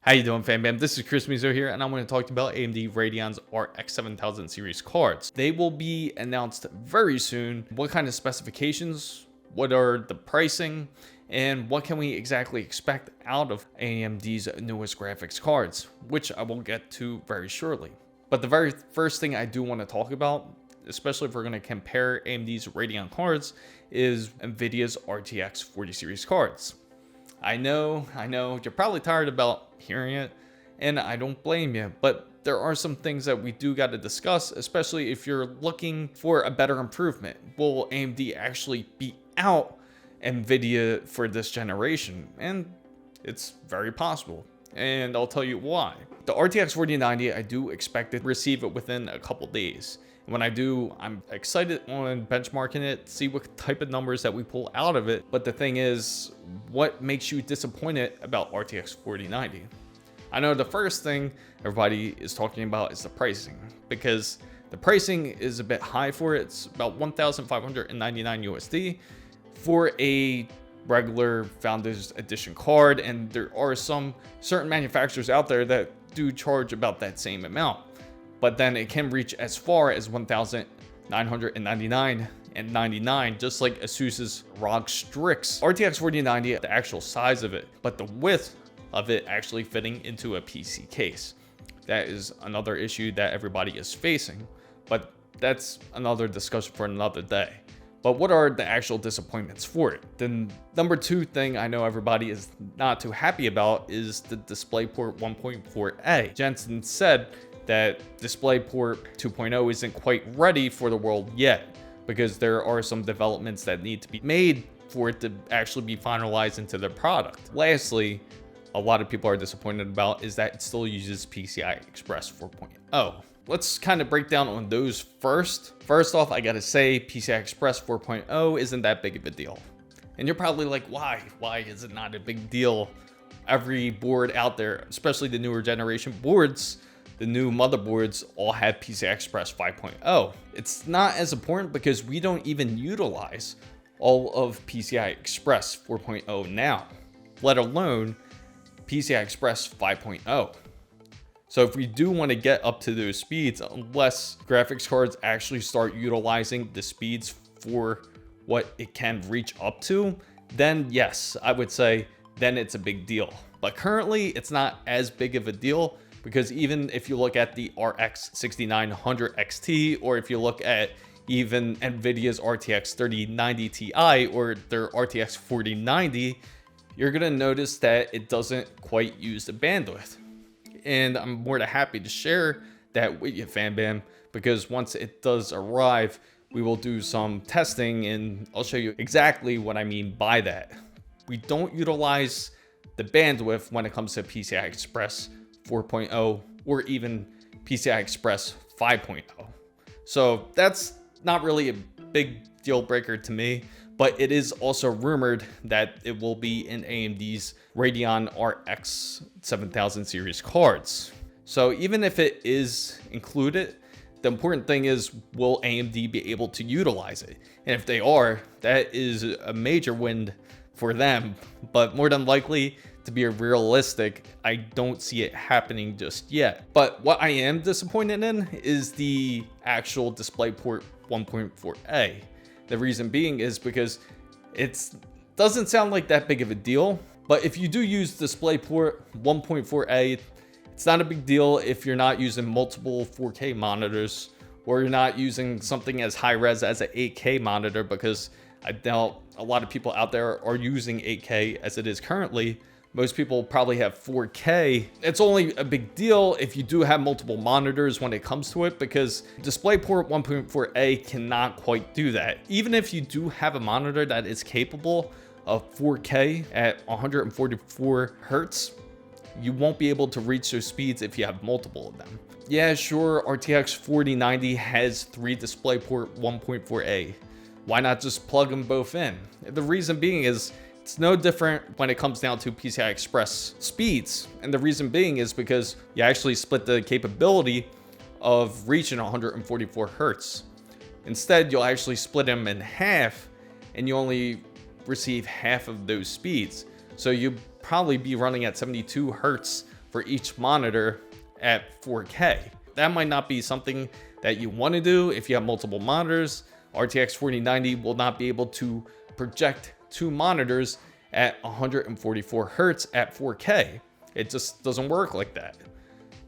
How you doing, fam bam? This is Chris Mizo here, and I'm going to talk to you about AMD Radeon's RX 7000 series cards. They will be announced very soon. What kind of specifications, what are the pricing, and what can we exactly expect out of AMD's newest graphics cards, which I will get to very shortly. But the very first thing I do want to talk about, especially if we're going to compare AMD's Radeon cards, is Nvidia's RTX 40 series cards. I know, you're probably tired about hearing it, and I don't blame you, but there are some things that we do got to discuss, especially if you're looking for a better improvement. Will AMD actually beat out Nvidia for this generation? And it's very possible, and I'll tell you why. The RTX 4090, I do expect to receive it within a couple days. When I do, I'm excited on benchmarking it, see what type of numbers that we pull out of it. But the thing is, what makes you disappointed about RTX 4090? I know the first thing everybody is talking about is the pricing, because the pricing is a bit high for it. It's about 1,599 USD for a regular Founders Edition card, and there are some certain manufacturers out there that do charge about that same amount. But then it can reach as far as 1,999.99, just like Asus's ROG Strix. RTX 4090, the actual size of it, but the width of it actually fitting into a PC case. That is another issue that everybody is facing, but that's another discussion for another day. But what are the actual disappointments for it? The number two thing I know everybody is not too happy about is the DisplayPort 1.4a. Jensen said that DisplayPort 2.0 isn't quite ready for the world yet, because there are some developments that need to be made for it to actually be finalized into their product. Lastly, a lot of people are disappointed about is that it still uses PCI Express 4.0. Let's kind of break down on those first. First off, I gotta say PCI Express 4.0 isn't that big of a deal. And you're probably like, why? Why is it not a big deal? Every board out there, especially the newer generation boards, the new motherboards all have PCI Express 5.0. It's not as important because we don't even utilize all of PCI Express 4.0 now, let alone PCI Express 5.0. So if we do want to get up to those speeds, unless graphics cards actually start utilizing the speeds for what it can reach up to, then yes, I would say then it's a big deal. But currently it's not as big of a deal, because even if you look at the RX 6900 XT, or if you look at even Nvidia's RTX 3090 Ti or their RTX 4090, you're gonna notice that it doesn't quite use the bandwidth. And I'm more than happy to share that with you, fam bam, because once it does arrive, we will do some testing and I'll show you exactly what I mean by that. We don't utilize the bandwidth when it comes to PCI Express 4.0 or even PCI Express 5.0. So that's not really a big deal breaker to me, but it is also rumored that it will be in AMD's Radeon RX 7000 series cards. So even if it is included, the important thing is, will AMD be able to utilize it? And if they are, that is a major win for them, but more than likely, to be realistic, I don't see it happening just yet. But what I am disappointed in is the actual DisplayPort 1.4a. The reason being is because it doesn't sound like that big of a deal, but if you do use DisplayPort 1.4a, it's not a big deal if you're not using multiple 4K monitors, or you're not using something as high res as an 8K monitor, because I doubt a lot of people out there are using 8K as it is currently. Most people probably have 4K. It's only a big deal if you do have multiple monitors when it comes to it, because DisplayPort 1.4a cannot quite do that. Even if you do have a monitor that is capable of 4K at 144 Hertz, you won't be able to reach those speeds if you have multiple of them. Yeah, sure, RTX 4090 has 3 DisplayPort 1.4a. Why not just plug them both in? The reason being is, it's no different when it comes down to PCI Express speeds. And the reason being is because you actually split the capability of reaching 144 Hertz. Instead, you'll actually split them in half, and you only receive half of those speeds. So you'll probably be running at 72 Hertz for each monitor at 4K. That might not be something that you want to do if you have multiple monitors. RTX 4090 will not be able to project 2 monitors at 144 Hertz at 4K. It just doesn't work like that.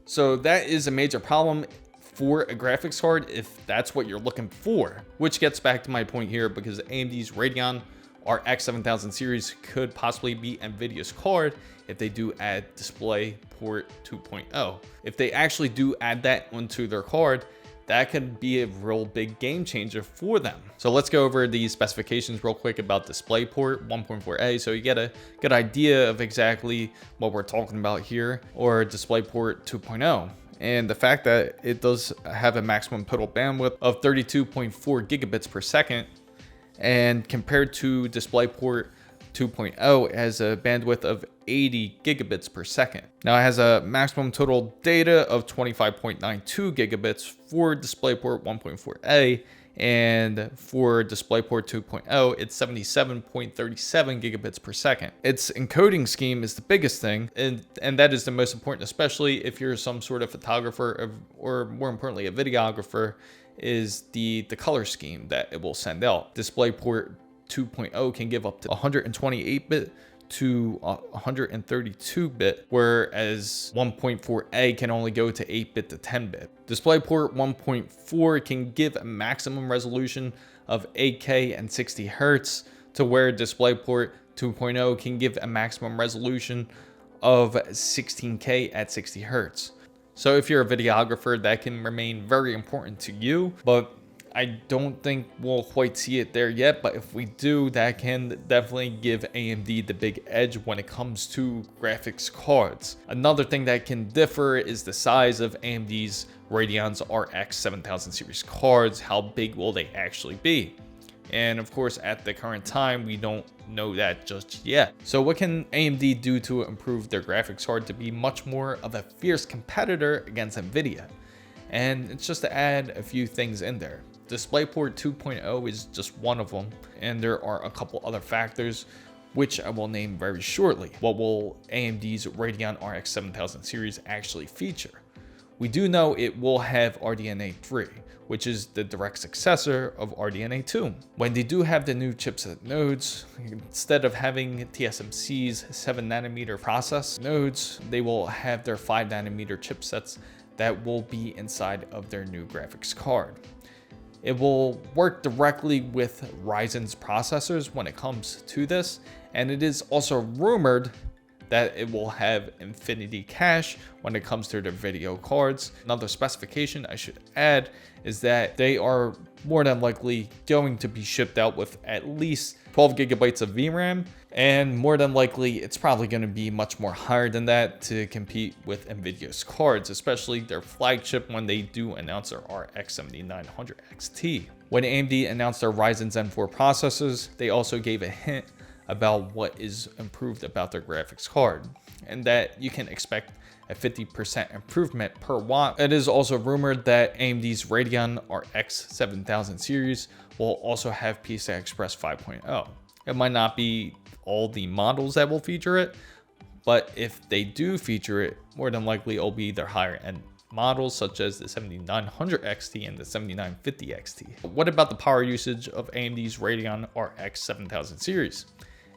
So that is a major problem for a graphics card if that's what you're looking for, which gets back to my point here, because AMD's Radeon RX 7000 series could possibly be Nvidia's card if they do add DisplayPort 2.0. If they actually do add that onto their card, that could be a real big game changer for them. So let's go over the specifications real quick about DisplayPort 1.4a, so you get a good idea of exactly what we're talking about here, or DisplayPort 2.0. And the fact that it does have a maximum total bandwidth of 32.4 gigabits per second, and compared to DisplayPort 2.0, it has a bandwidth of 80 gigabits per second. Now it has a maximum total data of 25.92 gigabits for DisplayPort 1.4a, and for DisplayPort 2.0, it's 77.37 gigabits per second. Its encoding scheme is the biggest thing, and that is the most important, especially if you're some sort of photographer or more importantly a videographer, is the color scheme that it will send out. DisplayPort 2.0 can give up to 128-bit to 132-bit, whereas 1.4a can only go to 8-bit to 10-bit. DisplayPort 1.4 can give a maximum resolution of 8K and 60 Hertz, to where DisplayPort 2.0 can give a maximum resolution of 16K at 60 Hertz. So if you're a videographer, that can remain very important to you, but I don't think we'll quite see it there yet. But if we do, that can definitely give AMD the big edge when it comes to graphics cards. Another thing that can differ is the size of AMD's Radeon's RX 7000 series cards. How big will they actually be? And of course, at the current time, we don't know that just yet. So what can AMD do to improve their graphics card to be much more of a fierce competitor against Nvidia? And it's just to add a few things in there. DisplayPort 2.0 is just one of them, and there are a couple other factors which I will name very shortly. What will AMD's Radeon RX 7000 series actually feature? We do know it will have RDNA 3, which is the direct successor of RDNA 2. When they do have the new chipset nodes, instead of having TSMC's 7nm process nodes, they will have their 5nm chipsets that will be inside of their new graphics card. It will work directly with Ryzen's processors when it comes to this, and it is also rumored that it will have infinity cache when it comes to their video cards. Another specification I should add is that they are more than likely going to be shipped out with at least 12 gigabytes of VRAM, and more than likely it's probably going to be much more higher than that to compete with Nvidia's cards, especially their flagship when they do announce their RX 7900 XT. When AMD announced their Ryzen Zen 4 processors, they also gave a hint about what is improved about their graphics card, and that you can expect a 50% improvement per watt. It is also rumored that AMD's Radeon RX 7000 series will also have PCI Express 5.0. It might not be all the models that will feature it, but if they do feature it, more than likely it'll be their higher end models such as the 7900 XT and the 7950 XT. What about the power usage of AMD's Radeon RX 7000 series?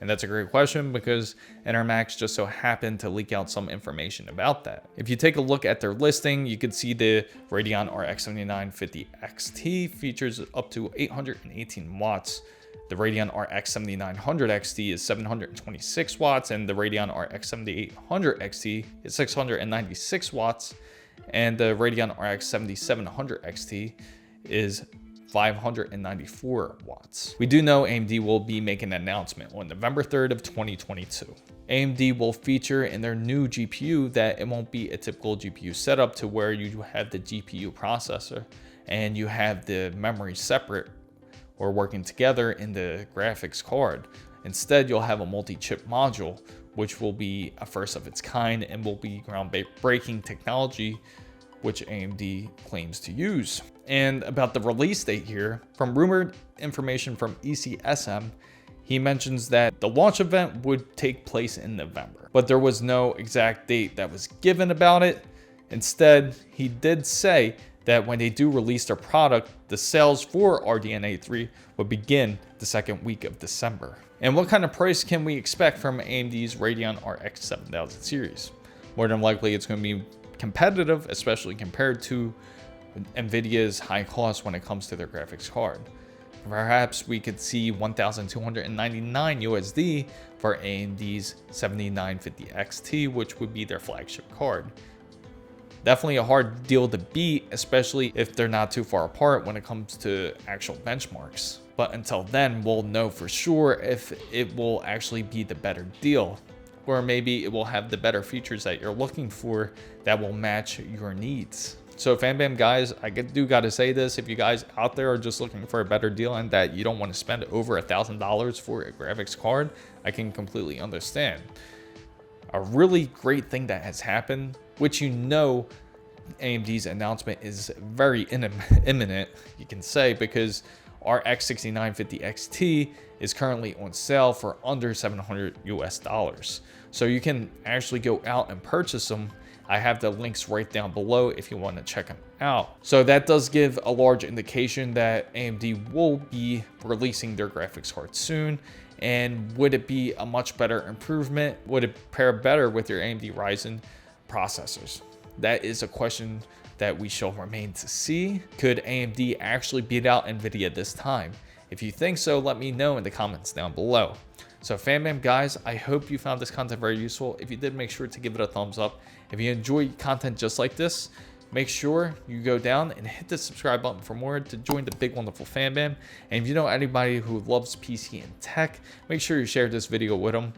And that's a great question, because Intermax just so happened to leak out some information about that. If you take a look at their listing, you can see the Radeon RX 7950 XT features up to 818 watts. The Radeon RX 7900 XT is 726 watts, and the Radeon RX 7800 XT is 696 watts, and the Radeon RX 7700 XT is 594 watts. We do know AMD will be making an announcement on November 3rd of 2022. AMD will feature in their new GPU that it won't be a typical GPU setup to where you have the GPU processor and you have the memory separate or working together in the graphics card. Instead, you'll have a multi-chip module, which will be a first of its kind and will be groundbreaking technology which AMD claims to use. And about the release date here, from rumored information from ECSM, He mentions that the launch event would take place in November, but there was no exact date that was given about it. Instead, he did say that when they do release their product, the sales for RDNA 3 would begin the second week of December. And what kind of price can we expect from AMD's Radeon RX 7000 series? More than likely, it's going to be competitive, especially compared to Nvidia's high cost when it comes to their graphics card. Perhaps we could see $1,299 USD for AMD's 7950 XT, which would be their flagship card. Definitely a hard deal to beat, especially if they're not too far apart when it comes to actual benchmarks. But until then, we'll know for sure if it will actually be the better deal, or maybe it will have the better features that you're looking for that will match your needs. So FanBam guys, I do gotta say this, if you guys out there are just looking for a better deal and that you don't want to spend over $1,000 for a graphics card, I can completely understand. A really great thing that has happened, which you know AMD's announcement is very imminent, you can say, because RX 6950 XT is currently on sale for under $700 US. So you can actually go out and purchase them. I have the links right down below if you want to check them out. So that does give a large indication that AMD will be releasing their graphics card soon. And would it be a much better improvement? Would it pair better with your AMD Ryzen processors? That is a question that we shall remain to see. Could AMD actually beat out Nvidia this time? If you think so, let me know in the comments down below. So FanBam guys, I hope you found this content very useful. If you did, make sure to give it a thumbs up. If you enjoy content just like this, make sure you go down and hit the subscribe button for more to join the big wonderful FanBam. And if you know anybody who loves PC and tech, make sure you share this video with them.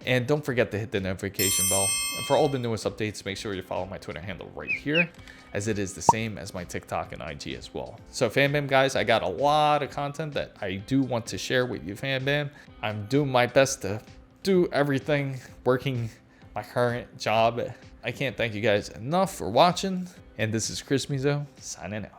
And don't forget to hit the notification bell. And for all the newest updates, make sure you follow my Twitter handle right here, as it is the same as my TikTok and IG as well. So FanBam guys, I got a lot of content that I do want to share with you, FanBam. I'm doing my best to do everything, working my current job. I can't thank you guys enough for watching. And this is Chris Mizo, signing out.